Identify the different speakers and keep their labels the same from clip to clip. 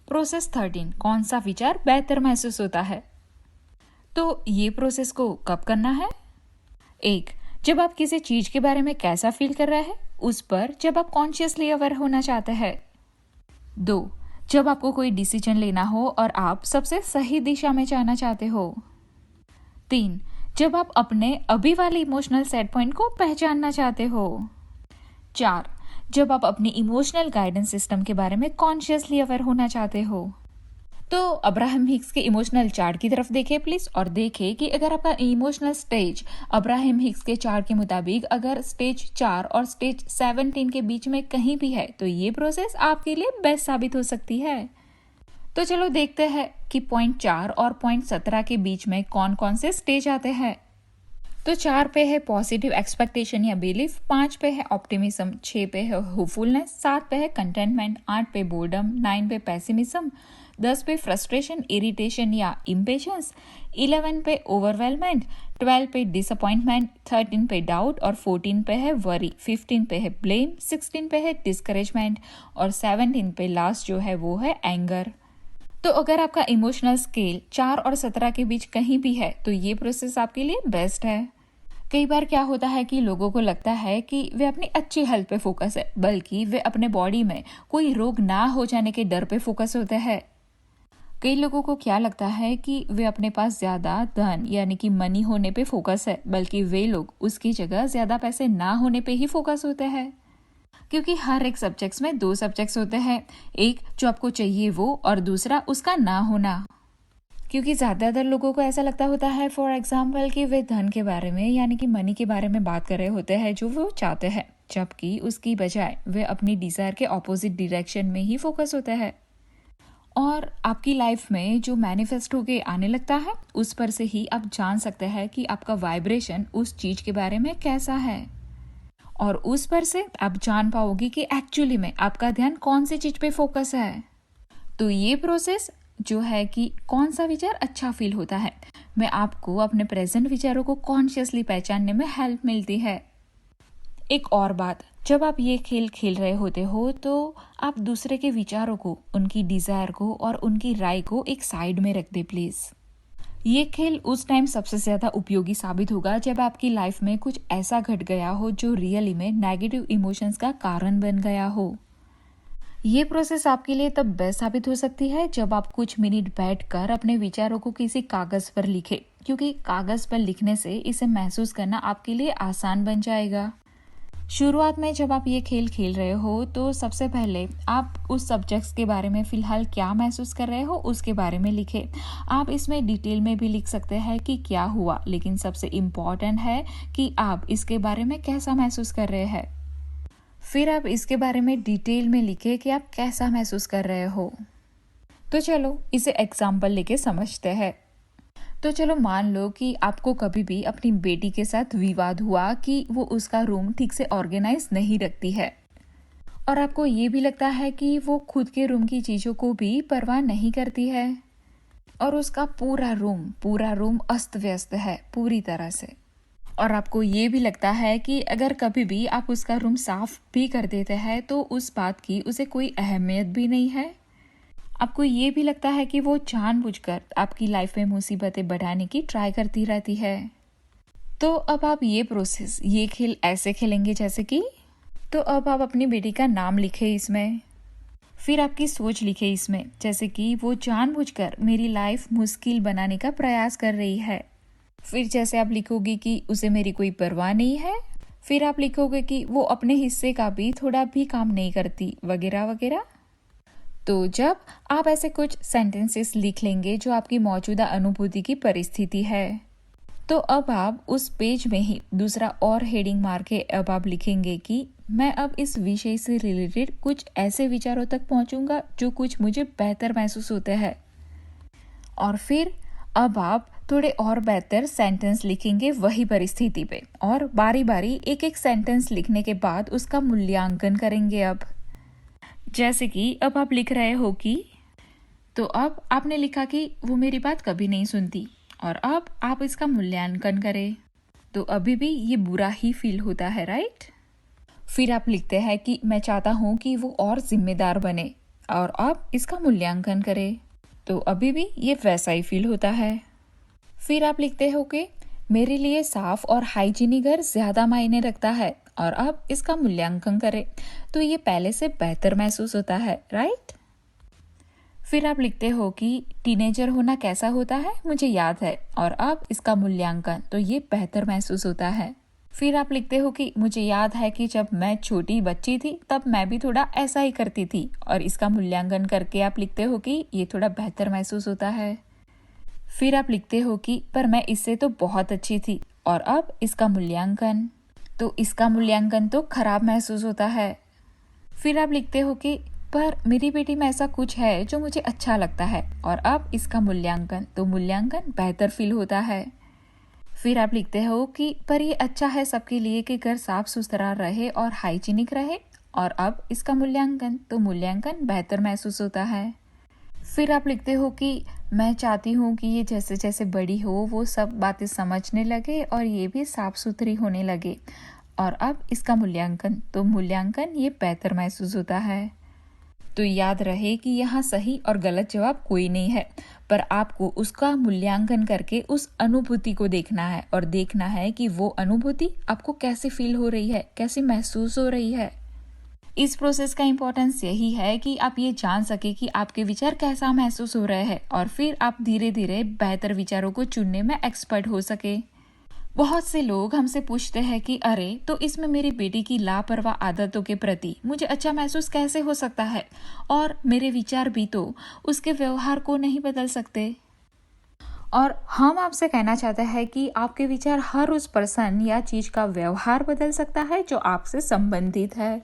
Speaker 1: Process 13, कौन सा विचार बेहतर महसूस होता है? तो ये प्रोसेस को कब करना है? 1. जब आप किसी चीज के बारे में कैसा फील कर रहे हैं उस पर जब आप कॉन्शियसली अवेयर होना चाहते हैं। 2. जब आपको कोई डिसीजन लेना हो और आप सबसे सही दिशा में जाना चाहते हो। 3. जब आप अपने अभी वाले इमोशनल सेट पॉइंट को पहचानना चाहते हो। 4. जब आप अपनी इमोशनल गाइडेंस सिस्टम के बारे में कॉन्शियसली अवेयर होना चाहते हो। तो अब्राहम हिक्स के इमोशनल चार्ट की तरफ देखें प्लीज और देखें कि अगर आपका इमोशनल स्टेज अब्राहम हिक्स के चार्ट के मुताबिक अगर स्टेज 4 और स्टेज 17 के बीच में कहीं भी है तो ये प्रोसेस आपके लिए बेस्ट साबित हो सकती है। तो चलो देखते हैं कि पॉइंट 4 और पॉइंट 17 के बीच में कौन कौन से स्टेज आते हैं। तो 4 पे है पॉजिटिव एक्सपेक्टेशन या बिलीफ, 5 पे है ऑप्टिमिज्म, 6 पे है होपफुलनेस, 7 पे है कंटेंटमेंट, 8 पे बोर्डम, 9 पे पेसिमिज्म, 10 पे फ्रस्ट्रेशन, इरिटेशन या इम्पेशंस, 11 पे ओवरवेलमेंट, 12 पे डिसअपॉइंटमेंट, 13 पे डाउट और 14 पे है वरी, 15 पे है ब्लेम, 16 पे है डिस्करेजमेंट और 17 पे लास्ट जो है वो है एंगर। तो अगर आपका इमोशनल स्केल 4 और 17 के बीच कहीं भी है तो ये प्रोसेस आपके लिए बेस्ट है। कई बार क्या होता है कि लोगों को लगता है कि वे अपनी अच्छी हेल्थ पे फोकस है, बल्कि वे अपने बॉडी में कोई रोग ना हो जाने के डर पे फोकस होते हैं। कई लोगों को क्या लगता है कि वे अपने पास ज्यादा धन यानी कि मनी होने पे फोकस है, बल्कि वे लोग उसकी जगह ज्यादा पैसे ना होने पे ही फोकस होते हैं। क्योंकि हर एक सब्जेक्ट्स में 2 सब्जेक्ट्स होते हैं, एक जो आपको चाहिए वो और दूसरा उसका ना होना। क्योंकि ज्यादातर लोगों को ऐसा लगता होता है फॉर एग्जाम्पल कि वे धन के बारे में यानी कि मनी के बारे में बात कर रहे होते हैं जो वो चाहते हैं, जबकि उसकी बजाय वे अपनी डिजायर के ऑपोजिट डायरेक्शन में ही फोकस होते हैं। और आपकी लाइफ में जो मैनिफेस्ट होके आने लगता है उस पर से ही आप जान सकते हैं कि आपका वाइब्रेशन उस चीज के बारे में कैसा है, और उस पर से आप जान पाओगे कि एक्चुअली में आपका ध्यान कौन सी चीज पे फोकस है। तो ये प्रोसेस जो है कि कौन सा विचार अच्छा फील होता है, मैं आपको अपने प्रेजेंट विचारों को कॉन्शियसली पहचानने में हेल्प मिलती है। एक और बात, जब आप ये खेल खेल रहे होते हो तो आप दूसरे के विचारों को, उनकी डिजायर को और उनकी राय को एक साइड में रख दे प्लीज। ये खेल उस टाइम सबसे ज्यादा उपयोगी साबित होगा जब आपकी लाइफ में कुछ ऐसा घट गया हो जो रियली में नेगेटिव इमोशंस का कारण बन गया हो। ये प्रोसेस आपके लिए तब बेस्ट साबित हो सकती है जब आप कुछ मिनट बैठकर अपने विचारों को किसी कागज पर लिखें, क्योंकि कागज पर लिखने से इसे महसूस करना आपके लिए आसान बन जाएगा। शुरुआत में जब आप ये खेल खेल रहे हो तो सबसे पहले आप उस सब्जेक्ट्स के बारे में फिलहाल क्या महसूस कर रहे हो उसके बारे में लिखें। आप इसमें डिटेल में भी लिख सकते हैं कि क्या हुआ, लेकिन सबसे इम्पॉर्टेंट है कि आप इसके बारे में कैसा महसूस कर रहे हैं। फिर आप इसके बारे में डिटेल में लिखें कि आप कैसा महसूस कर रहे हो। तो चलो इसे एग्जाम्पल लेके समझते हैं। तो चलो मान लो कि आपको कभी भी अपनी बेटी के साथ विवाद हुआ कि वो उसका रूम ठीक से ऑर्गेनाइज नहीं रखती है, और आपको ये भी लगता है कि वो खुद के रूम की चीजों को भी परवाह नहीं करती है, और उसका पूरा रूम अस्त व्यस्त है पूरी तरह से। और आपको ये भी लगता है कि अगर कभी भी आप उसका रूम साफ भी कर देते हैं तो उस बात की उसे कोई अहमियत भी नहीं है। आपको ये भी लगता है कि वो जानबूझकर आपकी लाइफ में मुसीबतें बढ़ाने की ट्राई करती रहती है। तो अब आप ये खेल ऐसे खेलेंगे जैसे कि, तो अब आप अपनी बेटी का नाम लिखे इसमें, फिर आपकी सोच लिखे इसमें, जैसे कि वो जानबूझकर मेरी लाइफ मुश्किल बनाने का प्रयास कर रही है। फिर जैसे आप लिखोगे कि उसे मेरी कोई परवाह नहीं है, फिर आप लिखोगे कि वो अपने हिस्से का भी थोड़ा भी काम नहीं करती, वगैरह वगैरह। तो जब आप ऐसे कुछ सेंटेंसेस लिख लेंगे जो आपकी मौजूदा अनुभूति की परिस्थिति है, तो अब आप उस पेज में ही दूसरा और हेडिंग मार के अब आप लिखेंगे कि मैं अब इस विषय से रिलेटेड कुछ ऐसे विचारों तक पहुंचूंगा जो कुछ मुझे बेहतर महसूस होते हैं। और फिर अब आप थोड़े और बेहतर सेंटेंस लिखेंगे वही परिस्थिति पे, और बारी बारी एक एक सेंटेंस लिखने के बाद उसका मूल्यांकन करेंगे। अब जैसे कि अब आप लिख रहे हो कि, तो अब आपने लिखा कि वो मेरी बात कभी नहीं सुनती, और अब आप इसका मूल्यांकन करें तो अभी भी ये बुरा ही फील होता है, राइट। फिर आप लिखते हैं कि मैं चाहता हूँ कि वो और जिम्मेदार बने, और आप इसका मूल्यांकन करें, तो अभी भी ये वैसा ही फील होता है। फिर आप लिखते हो कि मेरे लिए साफ और हाइजीनिक घर ज़्यादा मायने रखता है, और आप इसका मूल्यांकन करें, तो ये पहले से बेहतर महसूस होता है, राइट। फिर आप लिखते हो कि टीनेजर होना कैसा होता है मुझे याद है, और आप इसका मूल्यांकन, तो ये बेहतर महसूस होता है। फिर आप लिखते हो कि मुझे याद है कि जब मैं छोटी बच्ची थी तब मैं भी थोड़ा ऐसा ही करती थी, और इसका मूल्यांकन करके आप लिखते हो कि ये थोड़ा बेहतर महसूस होता है। फिर आप लिखते हो कि पर मैं इससे तो बहुत अच्छी थी, और अब इसका मूल्यांकन, तो इसका मूल्यांकन तो खराब महसूस होता है। फिर आप लिखते हो कि पर मेरी बेटी में ऐसा कुछ है जो मुझे अच्छा लगता है, और अब इसका मूल्यांकन, तो मूल्यांकन बेहतर फील होता है। फिर आप लिखते हो कि पर ये अच्छा है सबके लिए कि घर साफ सुथरा रहे और हाइजीनिक रहे, और अब इसका मूल्यांकन, तो मूल्यांकन बेहतर महसूस होता है। फिर आप लिखते हो कि मैं चाहती हूँ कि ये जैसे जैसे बड़ी हो वो सब बातें समझने लगे और ये भी साफ सुथरी होने लगे, और अब इसका मूल्यांकन, तो मूल्यांकन ये बेहतर महसूस होता है। तो याद रहे कि यहाँ सही और गलत जवाब कोई नहीं है, पर आपको उसका मूल्यांकन करके उस अनुभूति को देखना है, और देखना है कि वो अनुभूति आपको कैसे फील हो रही है, कैसी महसूस हो रही है। इस प्रोसेस का इम्पोर्टेंस यही है कि आप ये जान सके कि आपके विचार कैसा महसूस हो रहे हैं, और फिर आप धीरे धीरे बेहतर विचारों को चुनने में एक्सपर्ट हो सके। बहुत से लोग हमसे पूछते हैं कि अरे, तो इसमें मेरी बेटी की लापरवाह आदतों के प्रति मुझे अच्छा महसूस कैसे हो सकता है, और मेरे विचार भी तो उसके व्यवहार को नहीं बदल सकते। और हम आपसे कहना चाहते हैं कि आपके विचार हर उस पर्सन या चीज का व्यवहार बदल सकता है जो आपसे संबंधित है,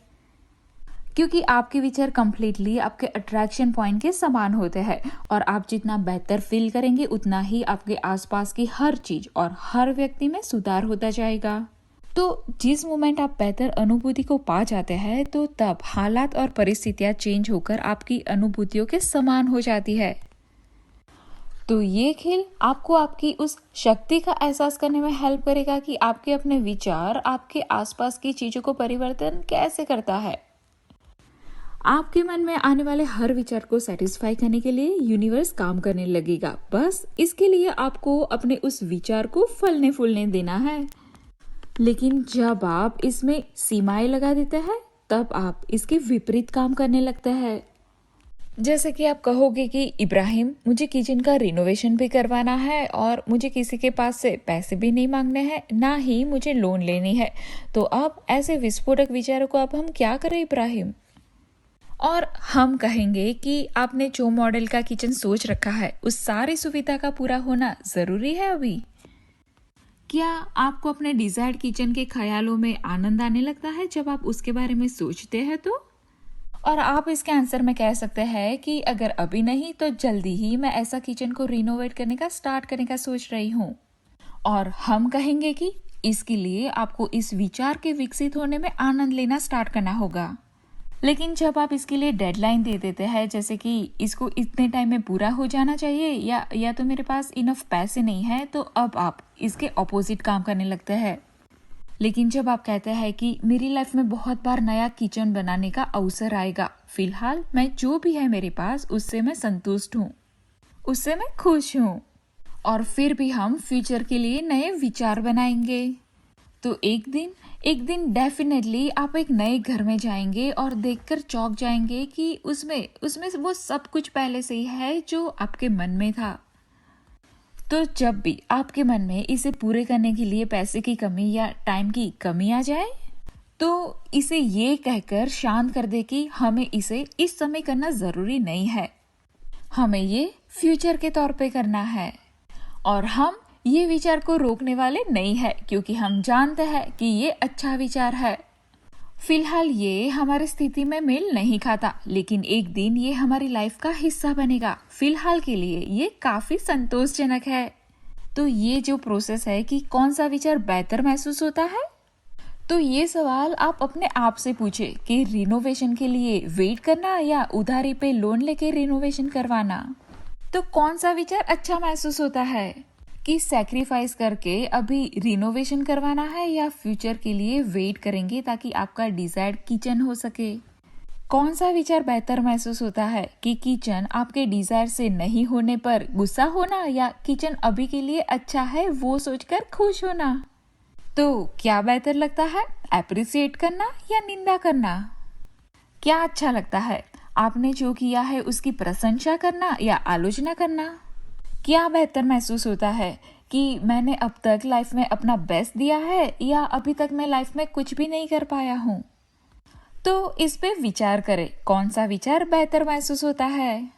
Speaker 1: क्योंकि आपके विचार कम्प्लीटली आपके अट्रैक्शन पॉइंट के समान होते हैं, और आप जितना बेहतर फील करेंगे उतना ही आपके आसपास की हर चीज और हर व्यक्ति में सुधार होता जाएगा। तो जिस मोमेंट आप बेहतर अनुभूति को पा जाते हैं, तो तब हालात और परिस्थितियां चेंज होकर आपकी अनुभूतियों के समान हो जाती है। तो ये खेल आपको आपकी उस शक्ति का एहसास करने में हेल्प करेगा कि आपके अपने विचार आपके आसपास की चीजों को परिवर्तन कैसे करता है। आपके मन में आने वाले हर विचार को सेटिस्फाई करने के लिए यूनिवर्स काम करने लगेगा। बस इसके लिए आपको अपने उस विचार को फलने फूलने देना है। लेकिन जब आप इसमें सीमाएं लगा देते हैं, तब आप इसके विपरीत काम करने लगते हैं। जैसे कि आप कहोगे कि इब्राहिम, मुझे किचन का रिनोवेशन भी करवाना है, और मुझे किसी के पास से पैसे भी नहीं मांगने हैं, ना ही मुझे लोन लेनी है। तो अब ऐसे विस्फोटक विचारों को अब हम क्या करें इब्राहिम? और हम कहेंगे कि आपने जो मॉडल का किचन सोच रखा है उस सारी सुविधा का पूरा होना जरूरी है अभी? क्या आपको अपने डिजायर्ड किचन के ख्यालों में आनंद आने लगता है जब आप उसके बारे में सोचते हैं तो? और आप इसके आंसर में कह सकते हैं कि अगर अभी नहीं तो जल्दी ही मैं ऐसा किचन को रिनोवेट करने का स्टार्ट करने का सोच रही हूँ। और हम कहेंगे कि इसके लिए आपको इस विचार के विकसित होने में आनंद लेना स्टार्ट करना होगा। लेकिन जब आप इसके लिए डेडलाइन दे देते हैं, जैसे कि इसको इतने टाइम में पूरा हो जाना चाहिए, या तो मेरे पास इनफ पैसे नहीं है, तो अब आप इसके ऑपोजिट काम करने लगते हैं। लेकिन जब आप कहते हैं कि मेरी लाइफ में बहुत बार नया किचन बनाने का अवसर आएगा, फिलहाल मैं जो भी है मेरे पास उससे मैं संतुष्ट हूँ, उससे मैं खुश हूँ, और फिर भी हम फ्यूचर के लिए नए विचार बनाएंगे, तो एक दिन डेफिनेटली आप एक नए घर में जाएंगे और देखकर चौंक जाएंगे कि उसमें वो सब कुछ पहले से ही है जो आपके मन में था। तो जब भी आपके मन में इसे पूरे करने के लिए पैसे की कमी या टाइम की कमी आ जाए, तो इसे ये कहकर शांत कर दे कि हमें इसे इस समय करना जरूरी नहीं है, हमें ये फ्यूचर के तौर पे करना है, और हम ये विचार को रोकने वाले नहीं है, क्योंकि हम जानते हैं कि ये अच्छा विचार है। फिलहाल ये हमारी स्थिति में मेल नहीं खाता, लेकिन एक दिन ये हमारी लाइफ का हिस्सा बनेगा। फिलहाल के लिए ये काफी संतोषजनक है। तो ये जो प्रोसेस है कि कौन सा विचार बेहतर महसूस होता है, तो ये सवाल आप अपने आप से पूछे कि रिनोवेशन के लिए वेट करना या उधारी पे लोन लेके रिनोवेशन करवाना, तो कौन सा विचार अच्छा महसूस होता है कि सैक्रिफाइस करके अभी रिनोवेशन करवाना है, या फ्यूचर के लिए वेट करेंगे ताकि आपका डिजायर्ड किचन हो सके। कौन सा विचार बेहतर महसूस होता है कि किचन आपके डिजायर से नहीं होने पर गुस्सा होना या किचन अभी के लिए अच्छा है वो सोचकर खुश होना? तो क्या बेहतर लगता है, अप्रिसिएट करना या निंदा करना? क्या अच्छा लगता है, आपने जो किया है उसकी प्रशंसा करना या आलोचना करना? क्या बेहतर महसूस होता है कि मैंने अब तक लाइफ में अपना बेस्ट दिया है या अभी तक मैं लाइफ में कुछ भी नहीं कर पाया हूँ? तो इस पे विचार करें, कौन सा विचार बेहतर महसूस होता है।